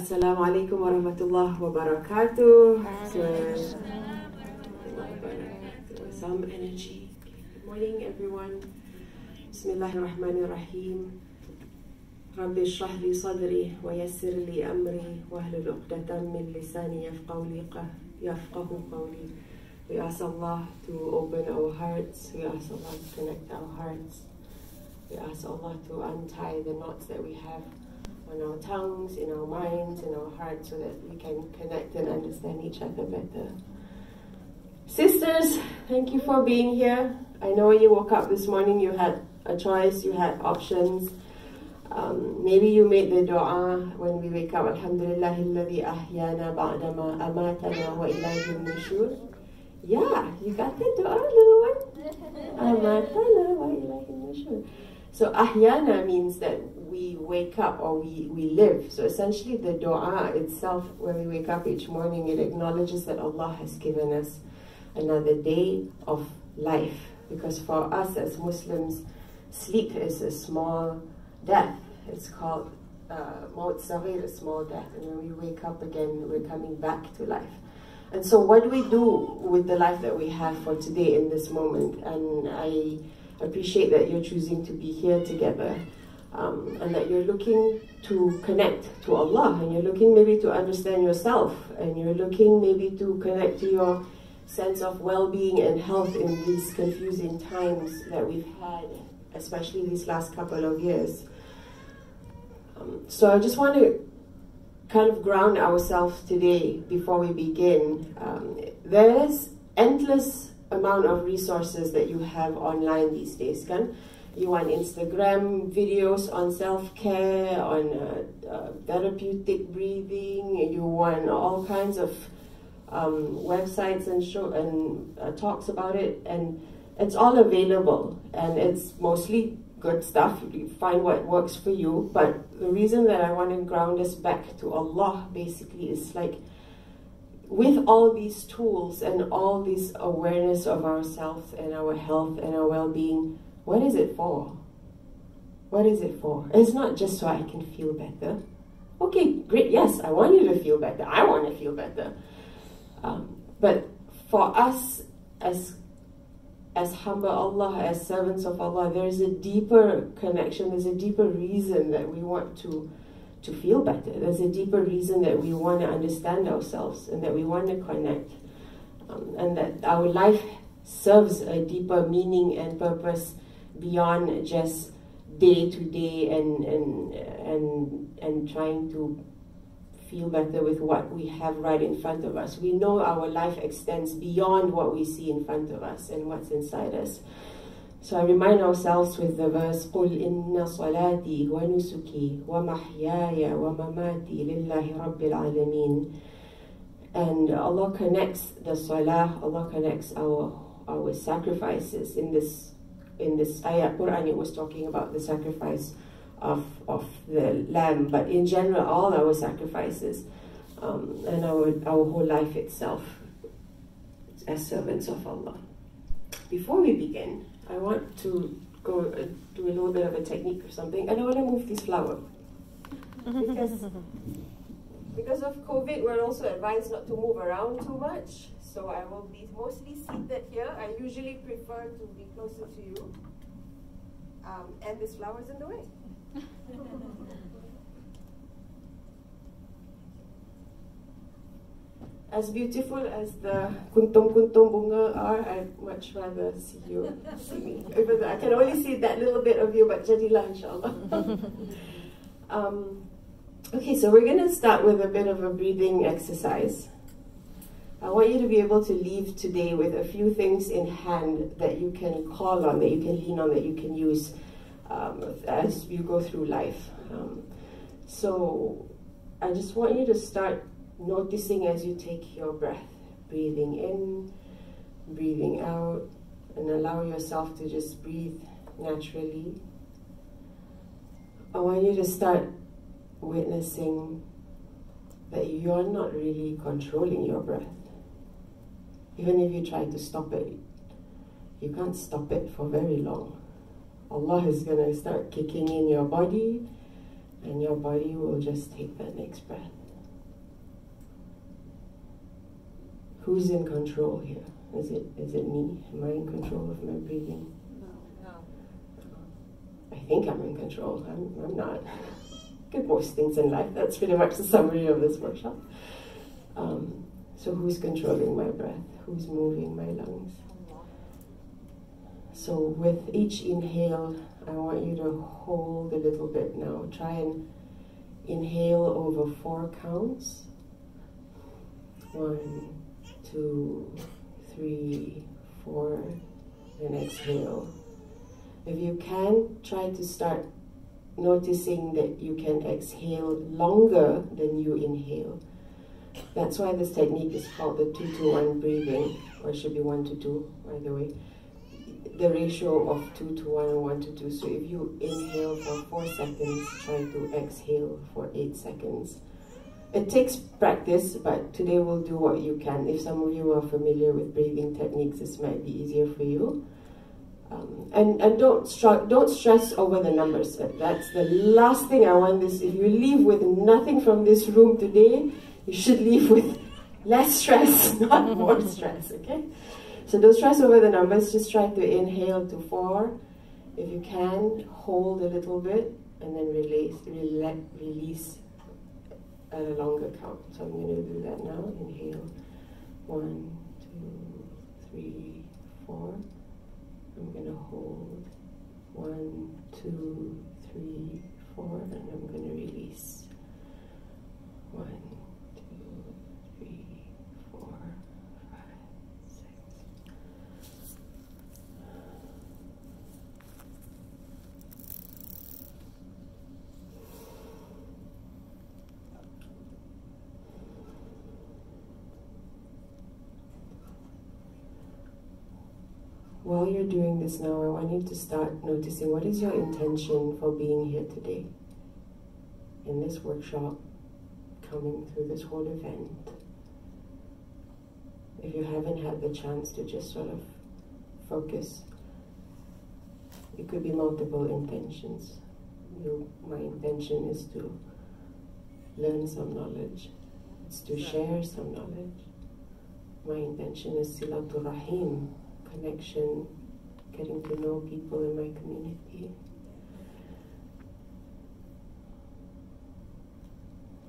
Assalamu alaikum wa rahmatullahi wa barakatuh. Some energy. Good morning, everyone. Bismillahirrahmanirrahim. Rabbi shrah li sadri wa yassir li amri wa ahlul uqdatan min lisani yafqahu qawli. We ask Allah to open our hearts. We ask Allah to connect our hearts. We ask Allah to untie the knots that we have on our tongues, in our minds, in our hearts, so that we can connect and understand each other better. Sisters, thank you for being here. I know when you woke up this morning, you had a choice, you had options. Maybe you made the dua when we wake up, Alhamdulillahilladhi ahyana ba'dama amatana wa ilayhi nushur. Yeah, you got the dua, little one. Amatana wa ilayhi nushur. So ahyana means that we wake up or we live. So essentially the dua itself, when we wake up each morning, it acknowledges that Allah has given us another day of life. Because for us as Muslims, sleep is a small death. It's called maut saghir, a small death. And when we wake up again, we're coming back to life. And so what do we do with the life that we have for today in this moment? And I appreciate that you're choosing to be here together, and that you're looking to connect to Allah, and you're looking maybe to understand yourself, and you're looking maybe to connect to your sense of well-being and health in these confusing times that we've had, especially these last couple of years. So I just want to kind of ground ourselves today before we begin. There is endless amount of resources that you have online these days, kan? You want Instagram videos on self-care, on therapeutic breathing, you want all kinds of websites and talks about it, and it's all available, and it's mostly good stuff. You find what works for you. But the reason that I want to ground us back to Allah basically is like, with all these tools and all this awareness of ourselves and our health and our well-being, what is it for? What is it for? It's not just so I can feel better. Okay, great, yes, I want you to feel better. I want to feel better. But for us as humble Allah, as servants of Allah, there's a deeper connection, there's a deeper reason that we want to feel better. There's a deeper reason that we want to understand ourselves and that we want to connect, and that our life serves a deeper meaning and purpose beyond just day to day and trying to feel better with what we have right in front of us. We know our life extends beyond what we see in front of us and what's inside us. So I remind ourselves with the verse, قُلْ إِنَّ صَلَاتِي وَنُسُكِي وَمَحْيَايَ وَمَمَاتِي لِلَّهِ رَبِّ الْعَالَمِينَ. And Allah connects the salah, Allah connects our sacrifices. In this ayat Quran, it was talking about the sacrifice of the lamb, but in general, all our sacrifices, and our whole life itself as servants of Allah. Before we begin, I want to go do a little bit of a technique or something, and I want to move this flower. Because of COVID, we're also advised not to move around too much, so I will be mostly seated here. I usually prefer to be closer to you, and this flower's in the way. As beautiful as the kuntum bunga are, I'd much rather see me. Even though I can only see that little bit of you, but jadilah inshallah. Okay, so we're going to start with a bit of a breathing exercise. I want you to be able to leave today with a few things in hand that you can call on, that you can lean on, that you can use as you go through life. So I just want you to start noticing as you take your breath, breathing in, breathing out, and allow yourself to just breathe naturally. I want you to start witnessing that you're not really controlling your breath. Even if you try to stop it, you can't stop it for very long. Allah is going to start kicking in your body, and your body will just take that next breath. Who's in control here? Is it me? Am I in control of my breathing? No. I think I'm in control. I'm not. Get most things in life. That's pretty much the summary of this workshop. So who's controlling my breath? Who's moving my lungs? So with each inhale, I want you to hold a little bit now. Try and inhale over 4 counts. 1, 2, 3, 4, and exhale. If you can, try to start noticing that you can exhale longer than you inhale. That's why this technique is called the 2-to-1 breathing, or it should be 1-to-2, by the way. The ratio of 2 to 1 and 1 to 2. So if you inhale for 4 seconds, try to exhale for 8 seconds. It takes practice, but today we'll do what you can. If some of you are familiar with breathing techniques, this might be easier for you. And don't stress over the numbers. That's the last thing I want this. If you leave with nothing from this room today, you should leave with less stress, not more stress, okay? So don't stress over the numbers, just try to inhale to 4. If you can, hold a little bit and then release at a longer count. So I'm going to do that now. Inhale, 1, 2, 3, 4. I'm going to hold 1, 2, 3, 4, and I'm going to release 1, 2, 3, 4, 5, 6. While you're doing this now, I want you to start noticing what is your intention for being here today in this workshop, coming through this whole event. If you haven't had the chance to just sort of focus, it could be multiple intentions. My intention is to learn some knowledge. It's to share some knowledge. My intention is Silatul Rahim, connection, getting to know people in my community.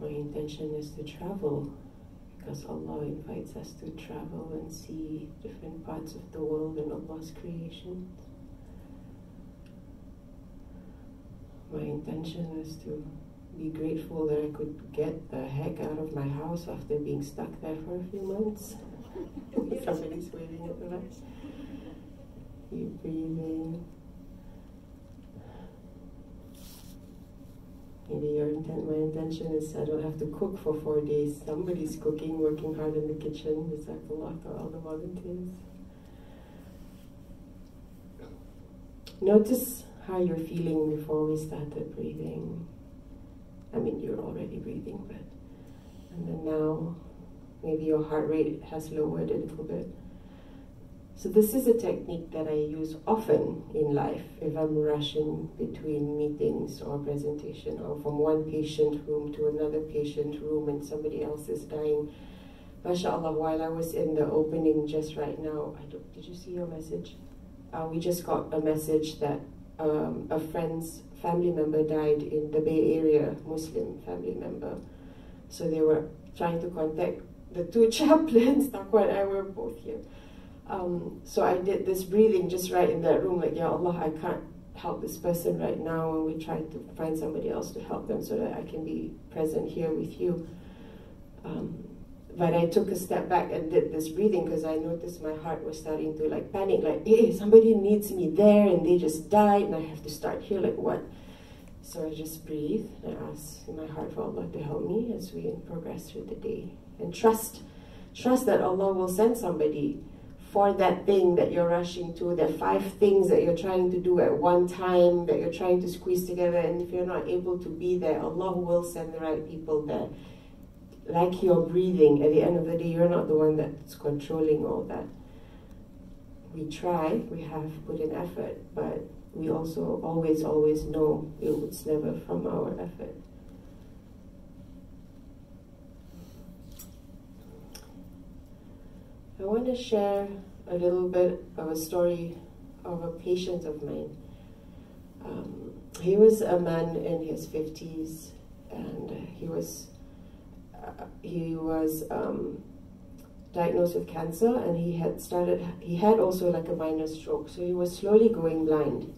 My intention is to travel, because Allah invites us to travel and see different parts of the world and Allah's creations. My intention is to be grateful that I could get the heck out of my house after being stuck there for a few months. Somebody's waving at the light. Keep breathing. Maybe my intention is I don't have to cook for 4 days. Somebody's cooking, working hard in the kitchen. Jazakallah to all the volunteers. Notice how you're feeling before we started breathing. I mean, you're already breathing, but and then now maybe your heart rate has lowered a little bit. So this is a technique that I use often in life if I'm rushing between meetings or presentation, or from one patient room to another patient room and somebody else is dying. MashaAllah, while I was in the opening just right now, did you see your message? We just got a message that a friend's family member died in the Bay Area, Muslim family member. So they were trying to contact the 2 chaplains. Taqwa and I were both here. So I did this breathing just right in that room, like, Ya Allah, I can't help this person right now, and we tried to find somebody else to help them so that I can be present here with you. But I took a step back and did this breathing because I noticed my heart was starting to like panic, like, hey, somebody needs me there and they just died and I have to start here, like what? So I just breathe and I ask in my heart for Allah to help me as we progress through the day. And trust that Allah will send somebody for that thing that you're rushing to, the 5 things that you're trying to do at one time, that you're trying to squeeze together, and if you're not able to be there, Allah will send the right people there. Like your breathing, at the end of the day, you're not the one that's controlling all that. We try, we have put in effort, but we also always know it's never from our effort. I want to share a little bit of a story of a patient of mine. He was a man in his 50s, and he was diagnosed with cancer, and he had also like a minor stroke, so he was slowly going blind.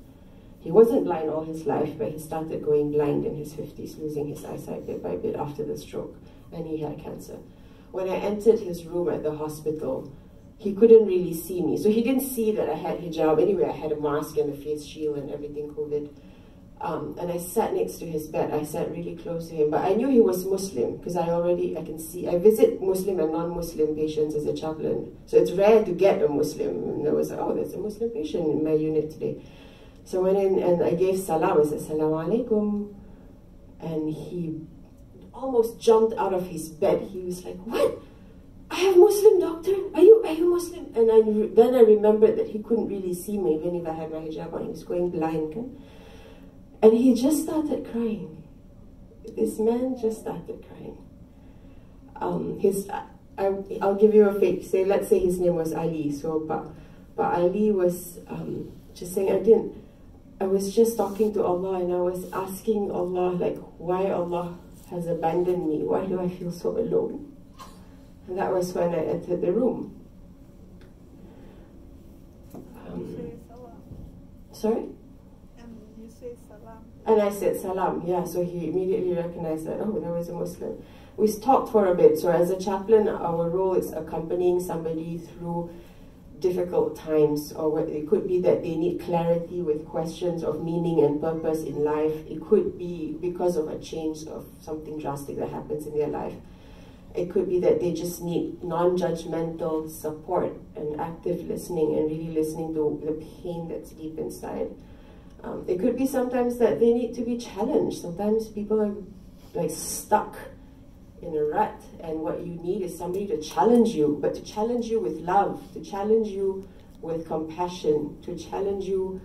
He wasn't blind all his life, but he started going blind in his 50s, losing his eyesight bit by bit after the stroke, and he had cancer. When I entered his room at the hospital, he couldn't really see me, so he didn't see that I had hijab. Anyway, I had a mask and a face shield and everything, COVID. And I sat next to his bed. I sat really close to him, but I knew he was Muslim because I visit Muslim and non-Muslim patients as a chaplain. So it's rare to get a Muslim. And I was like, oh, there's a Muslim patient in my unit today. So I went in and I gave salam. I said, Assalamu alaikum. And he almost jumped out of his bed. He was like, what? I have Muslim, doctor? Are you Muslim? And then I remembered that he couldn't really see me even if I had my hijab on. He was going blind. Okay? And he just started crying. This man just started crying. I'll give you a fake. Let's say his name was Ali. So, but Ali was just saying, I was just talking to Allah, and I was asking Allah, like, why Allah has abandoned me? Why do I feel so alone? And that was when I entered the room. Sorry? And I said salam, yeah, so he immediately recognized that, oh, there was a Muslim. We talked for a bit. So as a chaplain, our role is accompanying somebody through difficult times, or it could be that they need clarity with questions of meaning and purpose in life. It could be because of a change of something drastic that happens in their life. It could be that they just need non-judgmental support and active listening and really listening to the pain that's deep inside. It could be sometimes that they need to be challenged. Sometimes people are like stuck in a rut, and what you need is somebody to challenge you, but to challenge you with love, to challenge you with compassion, to challenge you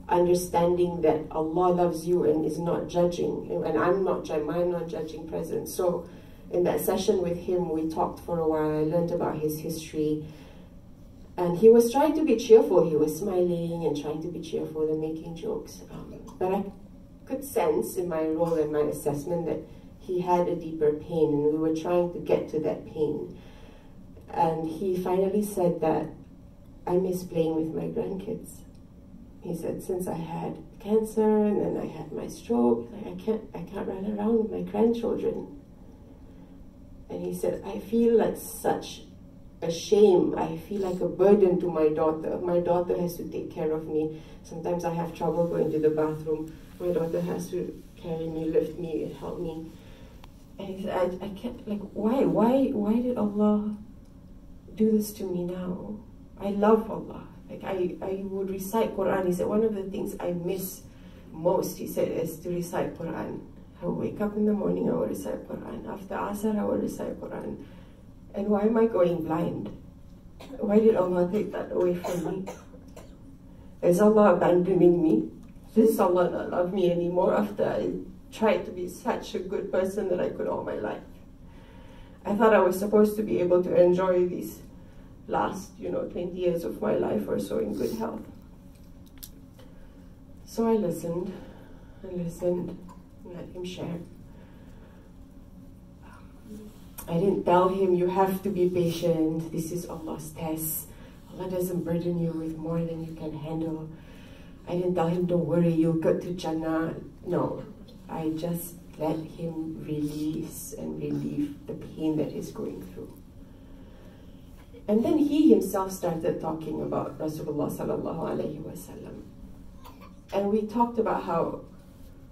understanding that Allah loves you and is not judging, and I'm not judging presence. So in that session with him, we talked for a while. I learned about his history. And he was trying to be cheerful. He was smiling and trying to be cheerful and making jokes. But I could sense in my role and my assessment that he had a deeper pain, and we were trying to get to that pain. And he finally said that, I miss playing with my grandkids. He said, since I had cancer and then I had my stroke, like I can't run around with my grandchildren. And he said, I feel like such a shame. I feel like a burden to my daughter. My daughter has to take care of me. Sometimes I have trouble going to the bathroom. My daughter has to carry me, lift me, help me. And he said, I can't, like, why did Allah do this to me now? I love Allah. Like, I would recite Quran. He said, one of the things I miss most, he said, is to recite Quran. I would wake up in the morning, I would recite Quran. After Asr, I would recite Quran. And why am I going blind? Why did Allah take that away from me? Is Allah abandoning me? Does Allah not love me anymore after I tried to be such a good person that I could all my life? I thought I was supposed to be able to enjoy these last, 20 years of my life or so in good health. So I listened and let him share. I didn't tell him, you have to be patient, this is Allah's test. Allah doesn't burden you with more than you can handle. I didn't tell him, don't worry, you'll get to Jannah. No, I just let him release and relieve the pain that he's going through. And then he himself started talking about Rasulullah sallallahu alaihi wasallam. And we talked about how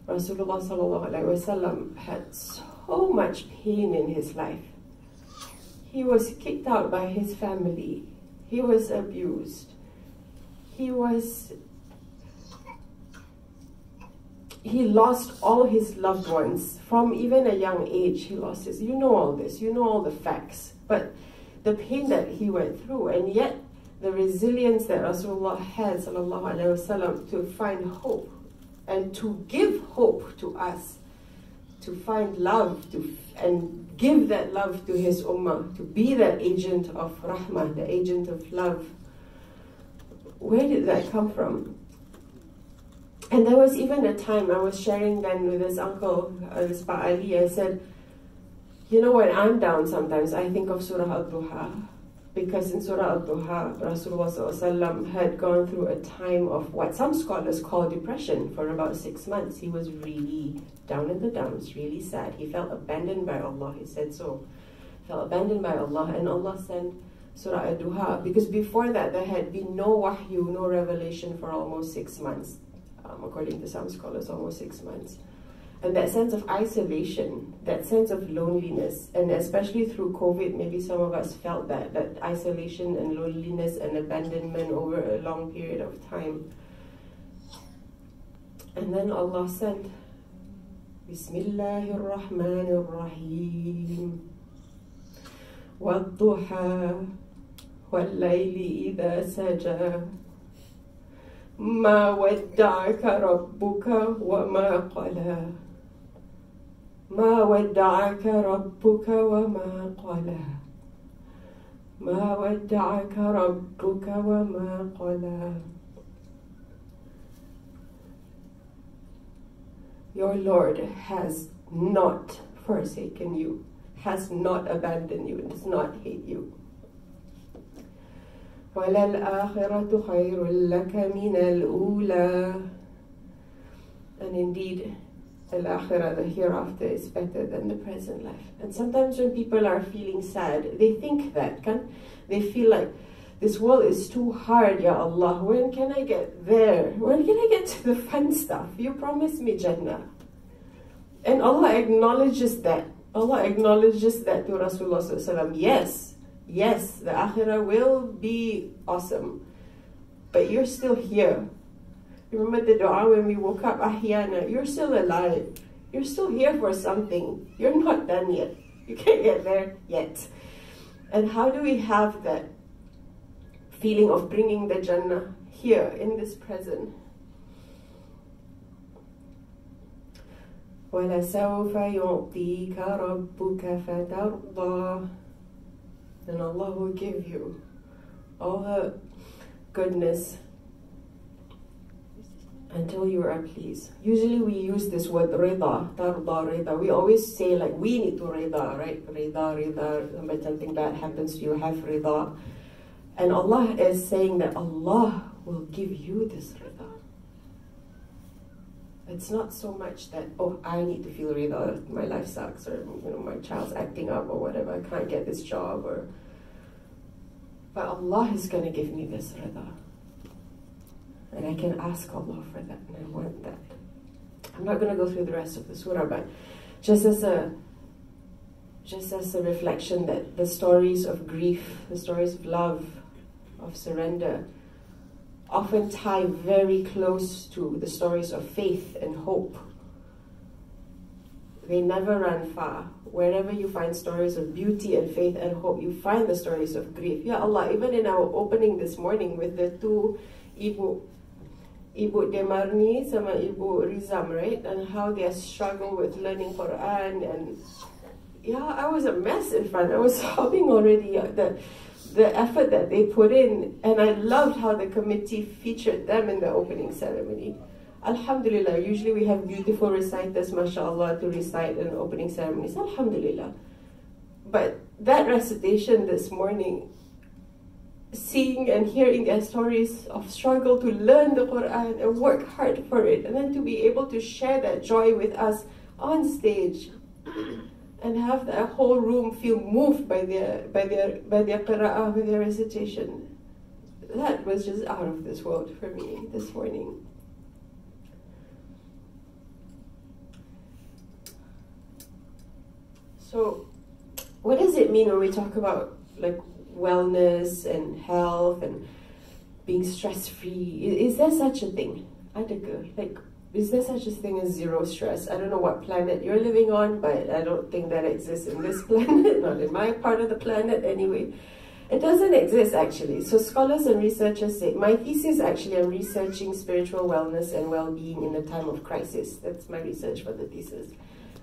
Rasulullah sallallahu alaihi wasallam had so much pain in his life. He was kicked out by his family. He was abused. He lost all his loved ones. From even a young age, he lost his, you know all this, you know all the facts. But the pain that he went through, and yet the resilience that Rasulullah had, sallallahu alaihi wasallam, to find hope and to give hope to us, to find love and give that love to his ummah, to be that agent of rahmah, the agent of love. Where did that come from? And there was even a time I was sharing then with this uncle, this Pa Ali, I said, you know, when I'm down sometimes, I think of Surah Al-Duha. Because in Surah Al-Duha, Rasulullah ﷺ had gone through a time of what some scholars call depression for about 6 months. He was really down in the dumps, really sad. He felt abandoned by Allah, he said so. Felt abandoned by Allah, and Allah sent Surah Al-Duha. Because before that, there had been no wahyu, no revelation for almost 6 months. According to some scholars, almost 6 months. And that sense of isolation, that sense of loneliness, and especially through COVID, maybe some of us felt that isolation and loneliness and abandonment over a long period of time. And then Allah sent, Bismillahir Rahmanir Rahim, Wad-duha, wal-layli idha saja, ما ودعك ربك وما قلى ما ودعك ربك وما قلى ما ودعك ربك وما قلى. Your Lord has not forsaken you, has not abandoned you, does not hate you. وَلَلْآخِرَةُ خَيْرٌ لَكَ مِنَ الْأُولَى. And indeed, al-akhirah, the hereafter, is better than the present life. And sometimes when people are feeling sad, they think that, they feel like, this world is too hard, Ya Allah. When can I get there? When can I get to the fun stuff? You promised me Jannah. And Allah acknowledges that. Allah acknowledges that to Rasulullah SAW. Yes, the akhirah will be awesome, but you're still here. You remember the dua when we woke up, ahyana, you're still alive. You're still here for something. You're not done yet. You can't get there yet. And how do we have that feeling of bringing the Jannah here in this present? وَلَسَوْفَ يُعْطِيكَ رَبُّكَ فَتَرْضَى. And Allah will give you all the goodness until you are pleased. Usually we use this word rida, tarda, rida. We always say like we need to rida, right? Rida, when something bad happens to you, have rida. And Allah is saying that Allah will give you this rida. It's not so much that, oh, I need to feel rida, my life sucks, or my child's acting up or whatever, I can't get this job, but Allah is going to give me this rida. And I can ask Allah for that, and I want that. I'm not going to go through the rest of the surah, but just as a reflection that the stories of grief, the stories of love, of surrender, often tie very close to the stories of faith and hope. They never run far. Wherever you find stories of beauty and faith and hope, you find the stories of grief. Ya Allah, even in our opening this morning with the two Ibu Demarni sama Ibu Rizam, right? And how they struggle with learning Quran. And yeah, I was a mess in front. I was sobbing already. The effort that they put in, and I loved how the committee featured them in the opening ceremony. Alhamdulillah, usually we have beautiful reciters, mashallah, to recite in opening ceremonies, alhamdulillah. But that recitation this morning, seeing and hearing their stories of struggle to learn the Quran and work hard for it, and then to be able to share that joy with us on stage, and have the whole room feel moved by their qira'ah, with their recitation. That was just out of this world for me this morning. So, what does it mean when we talk about like wellness and health and being stress-free? Is there such a thing? Like, is there such a thing as zero stress? I don't know what planet you're living on, but I don't think that exists in this planet, not in my part of the planet anyway. It doesn't exist actually. So scholars and researchers say, my thesis actually, I'm researching spiritual wellness and well-being in a time of crisis. That's my research for the thesis.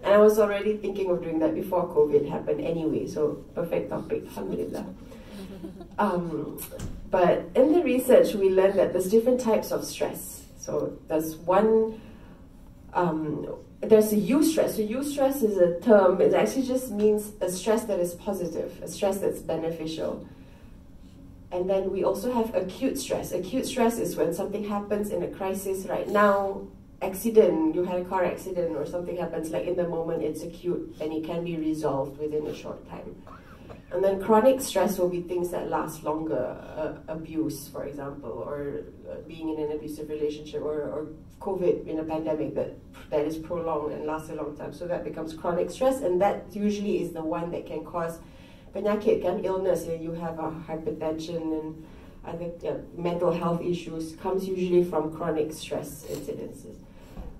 And I was already thinking of doing that before COVID happened anyway, so perfect topic, alhamdulillah. But in the research, we learned that there's different types of stress. So there's one, there's a eustress. So eustress is a term, it actually just means a stress that is positive, a stress that's beneficial. And then we also have acute stress. Acute stress is when something happens in a crisis right now, accident, you had a car accident or something happens, like in the moment it's acute and it can be resolved within a short time. And then chronic stress will be things that last longer, abuse, for example, or being in an abusive relationship, or COVID in a pandemic that is prolonged and lasts a long time. So that becomes chronic stress, and that usually is the one that can cause penyakit, kan, illness. You have a hypertension and other mental health issues, comes usually from chronic stress incidences.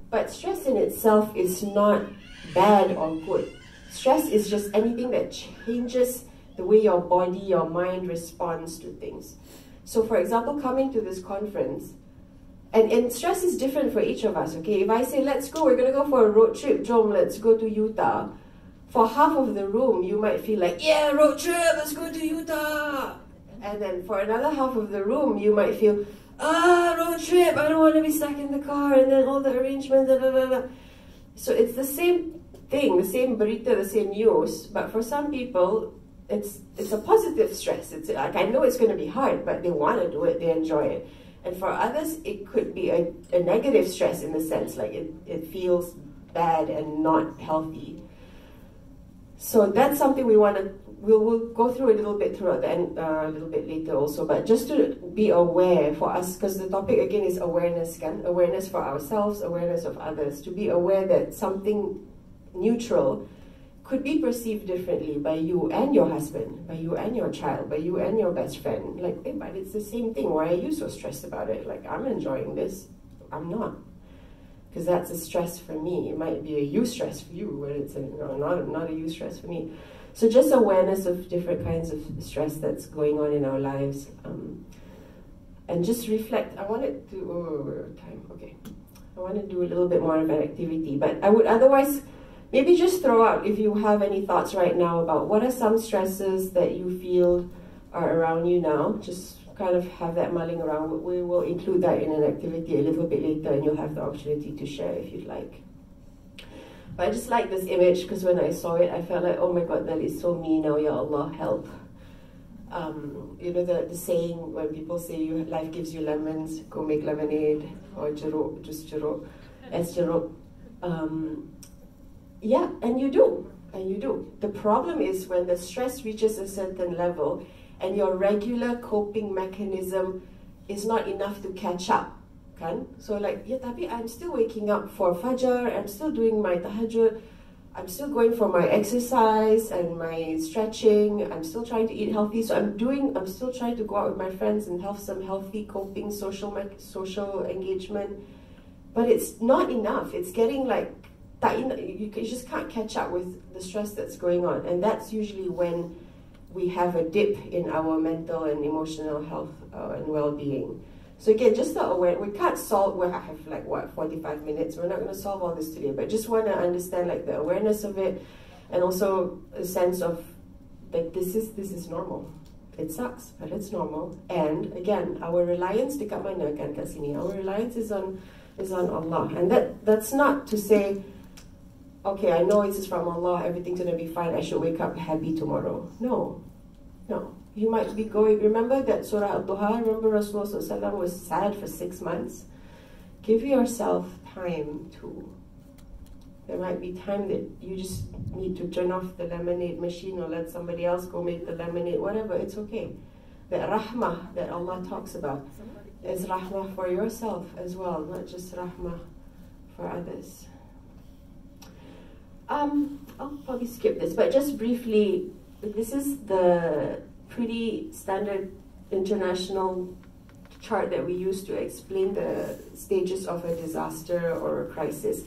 But stress in itself is not bad or good. Stress is just anything that changes the way your body, your mind responds to things. So for example, coming to this conference, and stress is different for each of us, okay? If I say, let's go, we're gonna go for a road trip, Jom, let's go to Utah. For half of the room, you might feel like, yeah, road trip, let's go to Utah. And then for another half of the room, you might feel, road trip, I don't want to be stuck in the car, and then all the arrangements, blah, blah, blah, blah. So it's the same thing, the same berita, the same news, but for some people, it's a positive stress. It's like, I know it's going to be hard, but they want to do it, they enjoy it. And for others, it could be a negative stress in the sense, like it feels bad and not healthy. So that's something we want to, we'll go through a little bit throughout the end, a little bit later also, but just to be aware for us, because the topic again is awareness, kan? Awareness for ourselves, awareness of others, to be aware that something neutral could be perceived differently by you and your husband, by you and your child, by you and your best friend. Like, hey, but it's the same thing. Why are you so stressed about it? Like, I'm enjoying this. I'm not. Because that's a stress for me. It might be a you stress for you, but it's not a you stress for me. So just awareness of different kinds of stress that's going on in our lives. And just reflect. I wanted to, time, okay. I want to do a little bit more of an activity, but I would otherwise maybe just throw out, if you have any thoughts right now about what are some stresses that you feel are around you now, just kind of have that mulling around. We will include that in an activity a little bit later, and you'll have the opportunity to share if you'd like. But I just like this image because when I saw it, I felt like, oh my God, that is so me now, Ya Allah, help. You know the saying when people say life gives you lemons, go make lemonade, or jeruk, just jeruk, as jeruk. Yeah, and you do, and you do. The problem is when the stress reaches a certain level and your regular coping mechanism is not enough to catch up, kan? So like, yeah, tapi I'm still waking up for Fajr, I'm still doing my tahajjud, I'm still going for my exercise and my stretching, I'm still trying to eat healthy, so I'm still trying to go out with my friends and have some healthy coping, social engagement, but it's not enough. It's getting like, you just can't catch up with the stress that's going on, and that's usually when we have a dip in our mental and emotional health and well-being. So again, just the aware, we can't solve, we have like what, 45 minutes, we're not going to solve all this today, but just want to understand like the awareness of it, and also a sense of like this is normal. It sucks, but it's normal. And again, our reliance dekat mana kan kat sini? Our reliance is on Allah, and that's not to say, okay, I know this is from Allah, everything's going to be fine, I should wake up happy tomorrow. No. You might be going, remember that Surah Al-Duha, remember Rasulullah ﷺ was sad for 6 months? Give yourself time to, there might be time that you just need to turn off the lemonade machine or let somebody else go make the lemonade, whatever, it's okay. That rahmah that Allah talks about is rahmah for yourself as well, not just rahmah for others. I'll probably skip this, but just briefly, this is the pretty standard international chart that we use to explain the stages of a disaster or a crisis.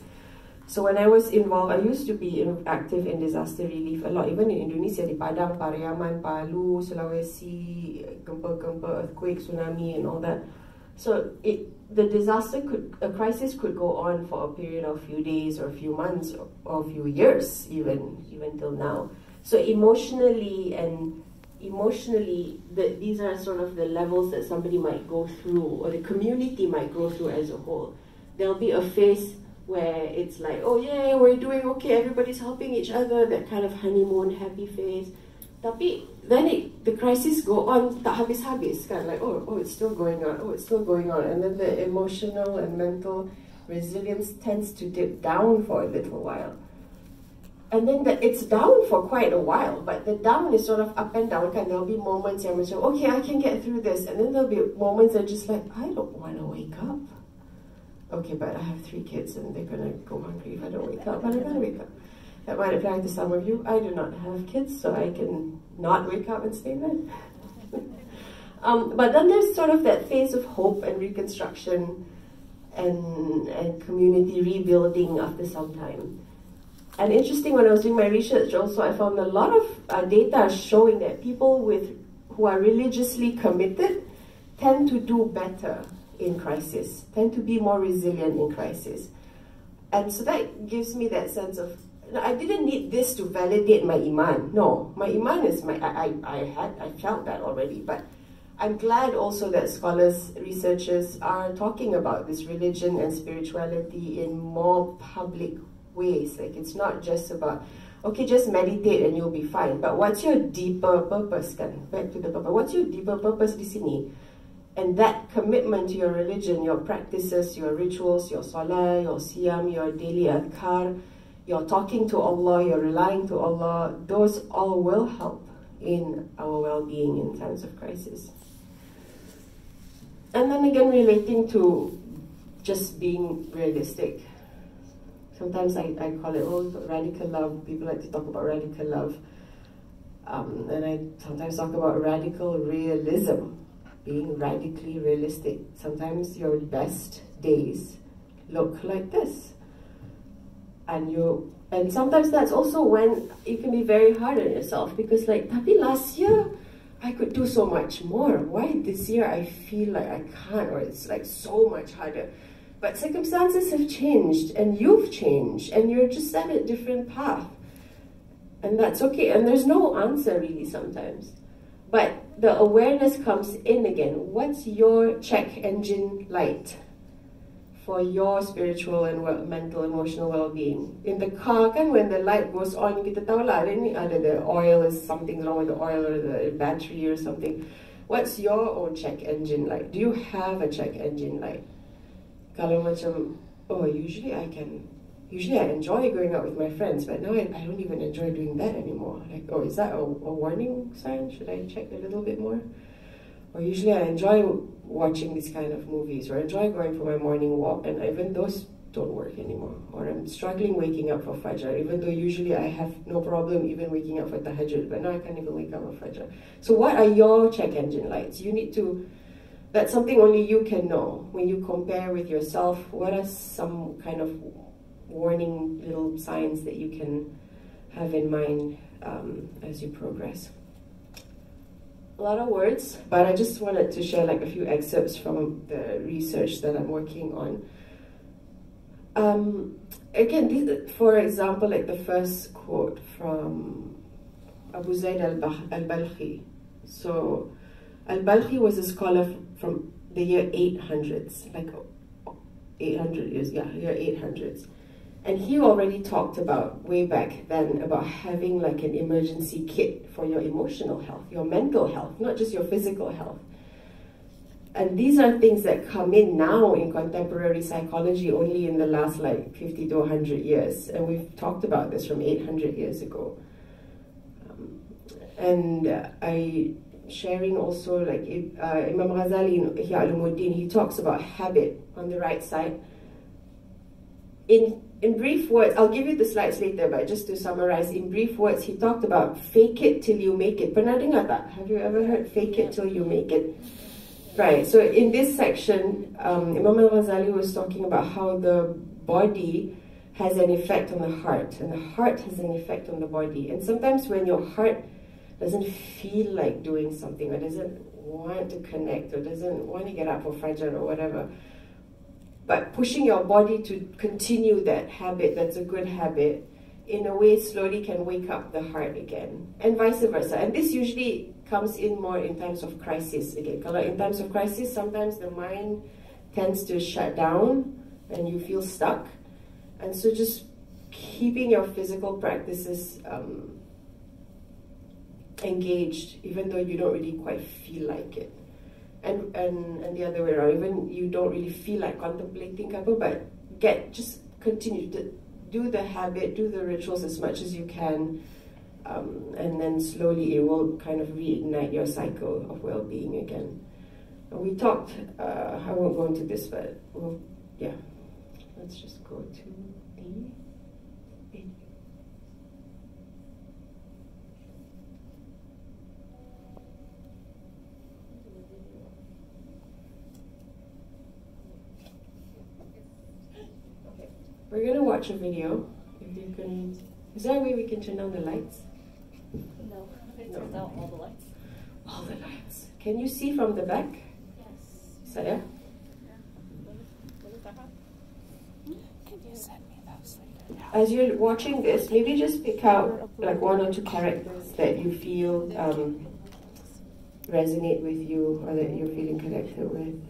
So when I was involved, I used to be active in disaster relief a lot, even in Indonesia, di Padang, Pariaman, Palu, Sulawesi, gempa, earthquake, tsunami, and all that. So a crisis could go on for a period of a few days or a few months or a few years, even till now. So emotionally, these are sort of the levels that somebody might go through, or the community might go through as a whole. There'll be a phase where it's like, oh yeah, we're doing okay, everybody's helping each other, that kind of honeymoon happy phase. Tapi then the crisis go on, tak habis-habis kan, like oh it's still going on, and then the emotional and mental resilience tends to dip down for a little while. And then it's down for quite a while, but the down is sort of up and down kan. There'll be moments yang macam, okay, I can get through this, and then there'll be moments that are just like, I don't want to wake up. Okay, but I have 3 kids and they're gonna go hungry if I don't wake up, but I gotta wake up. That might apply to some of you. I do not have kids, so I can not wake up and stay in bed. But then there's sort of that phase of hope and reconstruction and community rebuilding after some time. And interesting, when I was doing my research also, I found a lot of data showing that people who are religiously committed tend to do better in crisis, tend to be more resilient in crisis. And so that gives me that sense of, I didn't need this to validate my iman. No, my iman is I felt that already. But I'm glad also that scholars, researchers are talking about this religion and spirituality in more public ways. Like, it's not just about, okay, just meditate and you'll be fine. But what's your deeper purpose kan? Back to the purpose. What's your deeper purpose di sini? And that commitment to your religion, your practices, your rituals, your salah, your siyam, your daily adhkar, you're talking to Allah, you're relying to Allah, those all will help in our well-being in times of crisis. And then again, relating to just being realistic. Sometimes I call it, radical love. People like to talk about radical love. And I sometimes talk about radical realism, being radically realistic. Sometimes your best days look like this. And sometimes that's also when you can be very hard on yourself, because like, tapi last year I could do so much more. Why this year I feel like I can't, or it's like so much harder. But circumstances have changed, and you've changed, and you're just at a different path. And that's okay, and there's no answer really sometimes. But the awareness comes in again. What's your check engine light for your spiritual and mental, emotional well-being? In the car, kan, when the light goes on, kita tahu lah, the oil is something wrong with the oil or the battery or something. What's your own check engine light? Do you have a check engine light? Kalau macam, usually I enjoy going out with my friends, but now I don't even enjoy doing that anymore. Like, is that a warning sign? Should I check a little bit more? Or usually I enjoy watching these kind of movies, or enjoy going for my morning walk, and even those don't work anymore. Or I'm struggling waking up for Fajr, even though usually I have no problem even waking up for Tahajjud, but now I can't even wake up for Fajr. So what are your check engine lights? You need to, that's something only you can know. When you compare with yourself, what are some kind of warning little signs that you can have in mind as you progress? A lot of words, but I just wanted to share like a few excerpts from the research that I'm working on. Again, for example, like the first quote from Abu Zayd al-Balkhi. So al-Balkhi was a scholar from the year 800s, like 800 years, yeah, year 800s. And he already talked about, way back then, about having like an emergency kit for your emotional health, your mental health, not just your physical health. And these are things that come in now in contemporary psychology only in the last like 50 to 100 years. And we've talked about this from 800 years ago. Sharing also, like Imam Ghazali in Ihya Ulumuddin, he talks about habit on the right side. In brief words, I'll give you the slides later, but just to summarize, in brief words, he talked about fake it till you make it. Pernah dengar tak? Have you ever heard fake it till you make it? Right, so in this section, Imam Ghazali was talking about how the body has an effect on the heart, and the heart has an effect on the body. And sometimes when your heart doesn't feel like doing something, or doesn't want to connect, or doesn't want to get up for Fajr or whatever. But pushing your body to continue that habit, that's a good habit, in a way slowly can wake up the heart again, and vice versa. And this usually comes in more in times of crisis again. Kalau in times of crisis, sometimes the mind tends to shut down and you feel stuck. And so just keeping your physical practices engaged, even though you don't really quite feel like it. And the other way around, even you don't really feel like contemplating kappa, but just continue to do the habit, do the rituals as much as you can, and then slowly it will kind of reignite your cycle of well-being again. And we talked, I won't go into this, but yeah, let's just go to the video. We're gonna watch a video. If you can, is there a way we can turn down the lights? No, it turns out all the lights. All the lights. Can you see from the back? Yes. Saya? Yeah. Can you send me those later? As you're watching this, maybe just pick out like one or two characters that you feel resonate with you, or that you're feeling connected with.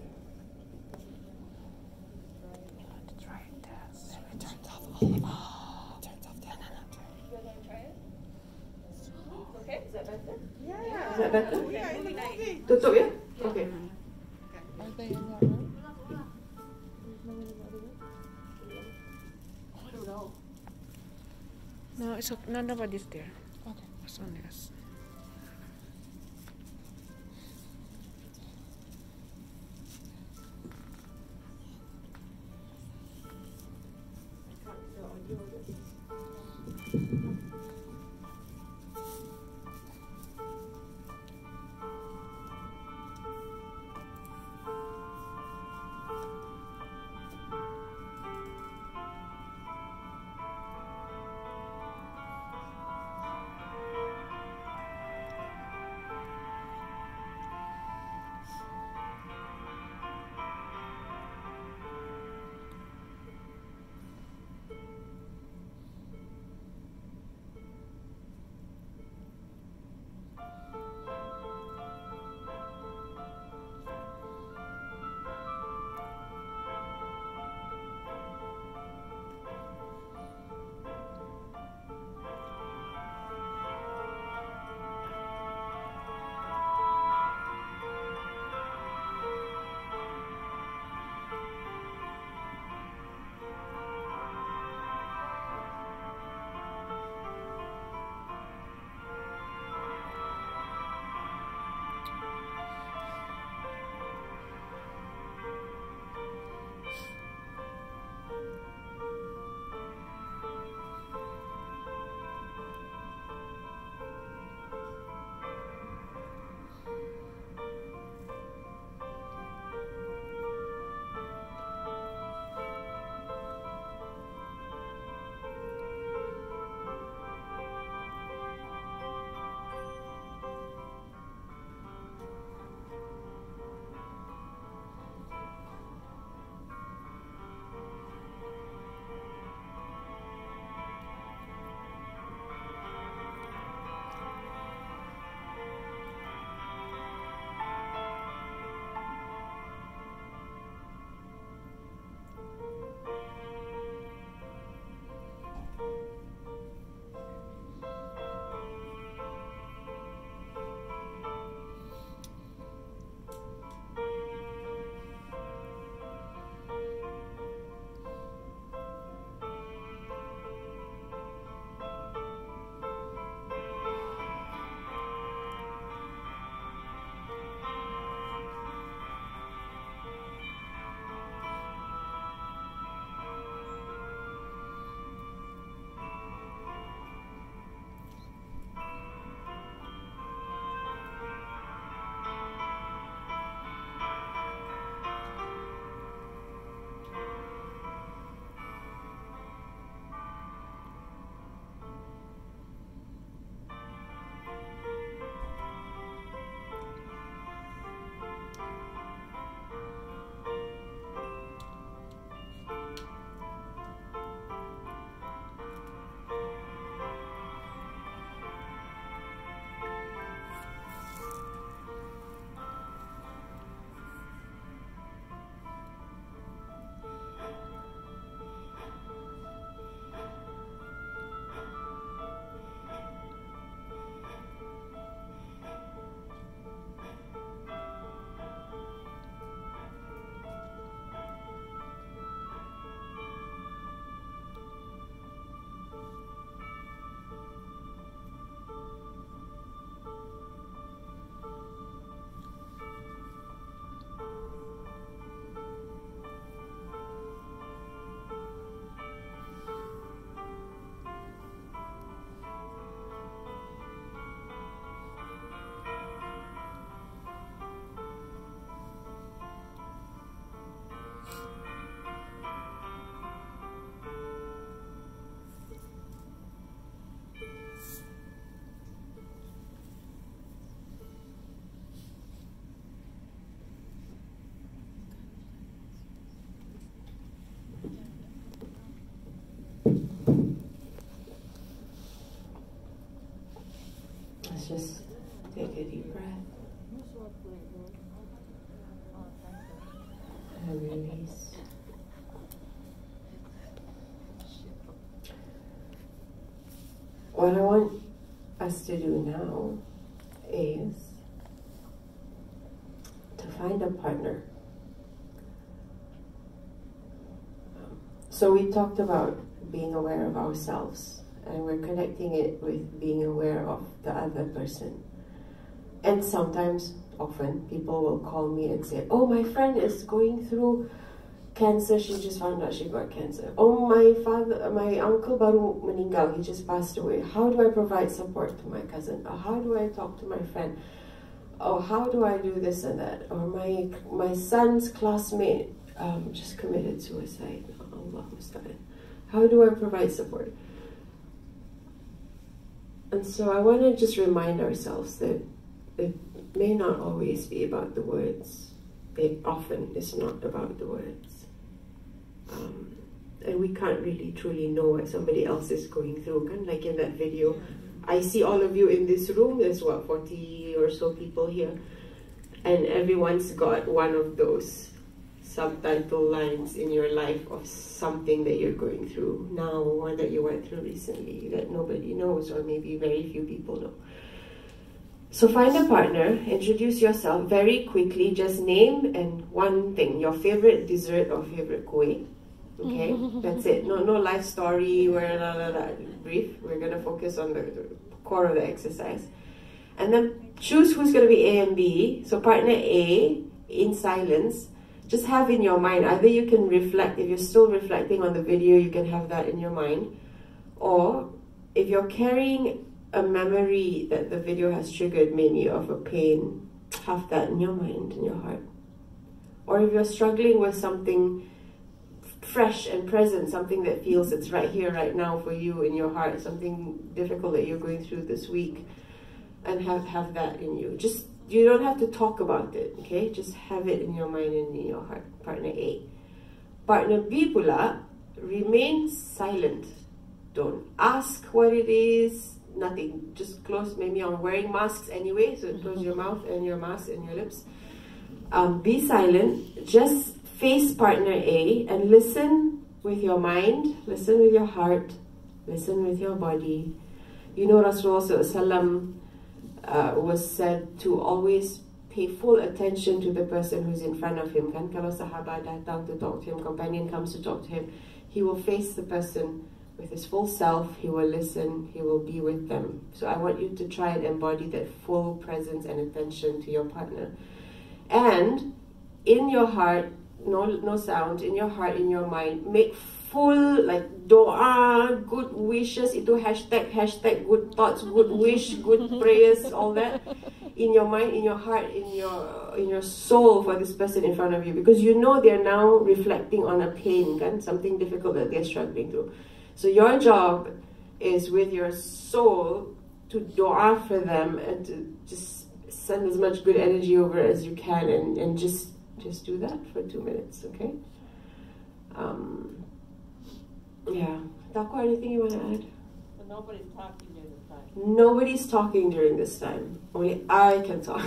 Yeah. Is that better? Okay. Tutup ya? Okay. Are they in that room? I don't know. No, it's okay. No, nobody's there. Okay. It's only us. just take a deep breath and release. What I want us to do now is to find a partner. So we talked about being aware of ourselves, and we're connecting it with being aware of the other person. And sometimes, often, people will call me and say, oh, my friend is going through cancer, she just found out she got cancer. Oh, my uncle baru meninggal, he just passed away. How do I provide support to my cousin? Or how do I talk to my friend? Oh, how do I do this and that? Or my son's classmate just committed suicide. Allah musta'an. How do I provide support? And so I want to just remind ourselves that it may not always be about the words. It often is not about the words. And we can't really truly know what somebody else is going through. Like in that video, I see all of you in this room. There's what, 40 or so people here. And everyone's got one of those subtitle lines in your life of something that you're going through now or that you went through recently that nobody knows, or maybe very few people know. So find a partner, introduce yourself very quickly, just name and one thing, your favorite dessert or favorite kueh. Okay, that's it. No life story, brief. We're gonna focus on the core of the exercise. And then choose who's gonna be A and B. So partner A, in silence, just have in your mind, either you can reflect, if you're still reflecting on the video, you can have that in your mind. Or if you're carrying a memory that the video has triggered maybe of a pain, have that in your mind, in your heart. Or if you're struggling with something fresh and present, something that feels it's right here, right now for you in your heart, something difficult that you're going through this week, and have that in you. Just, you don't have to talk about it, okay? Just have it in your mind and in your heart. Partner A. Partner B pula, remain silent. Don't ask what it is, nothing. Just close, maybe I'm wearing masks anyway, so close your mouth and your mask and your lips. Be silent, just face partner A and listen with your mind, listen with your heart, listen with your body. You know, Rasulullah SAW was said to always pay full attention to the person who's in front of him. Kan kalau sahabat datang to talk to him, companion comes to talk to him, he will face the person with his full self, he will listen, he will be with them. So I want you to try and embody that full presence and attention to your partner. And in your heart, no sound, in your heart, in your mind, make full like doa, good wishes, itu hashtag good thoughts, good wish, good prayers, all that in your mind, in your heart, in your soul for this person in front of you, because you know they're now reflecting on a pain, kan? Something difficult that they're struggling through. So your job is with your soul to dua for them and to just send as much good energy over as you can, and just do that for 2 minutes, okay? Yeah. Taqwa, anything you want to add? So nobody's talking during this time. Nobody's talking during this time. Only I can talk.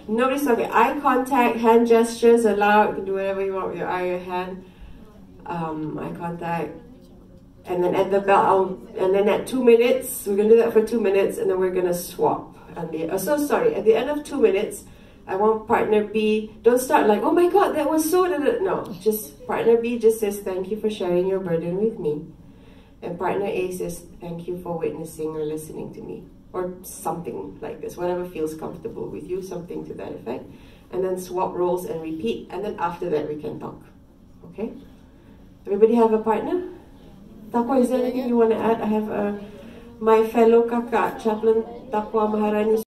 Nobody's talking. Eye contact, hand gestures allowed. You can do whatever you want with your eye or your hand. Eye contact. And then at the bell, and then at 2 minutes, we're going to do that for 2 minutes, and then we're going to swap. At the end of 2 minutes, I want partner B, don't start like, oh my God, that was so, no, just partner B just says, thank you for sharing your burden with me. And partner A says, thank you for witnessing or listening to me. Or something like this, whatever feels comfortable with you, something to that effect. And then swap roles and repeat, and then after that we can talk. Okay? Everybody have a partner? Taqwa, is there anything you want to add? I have my fellow kakak, Chaplain Taqwa Maharani.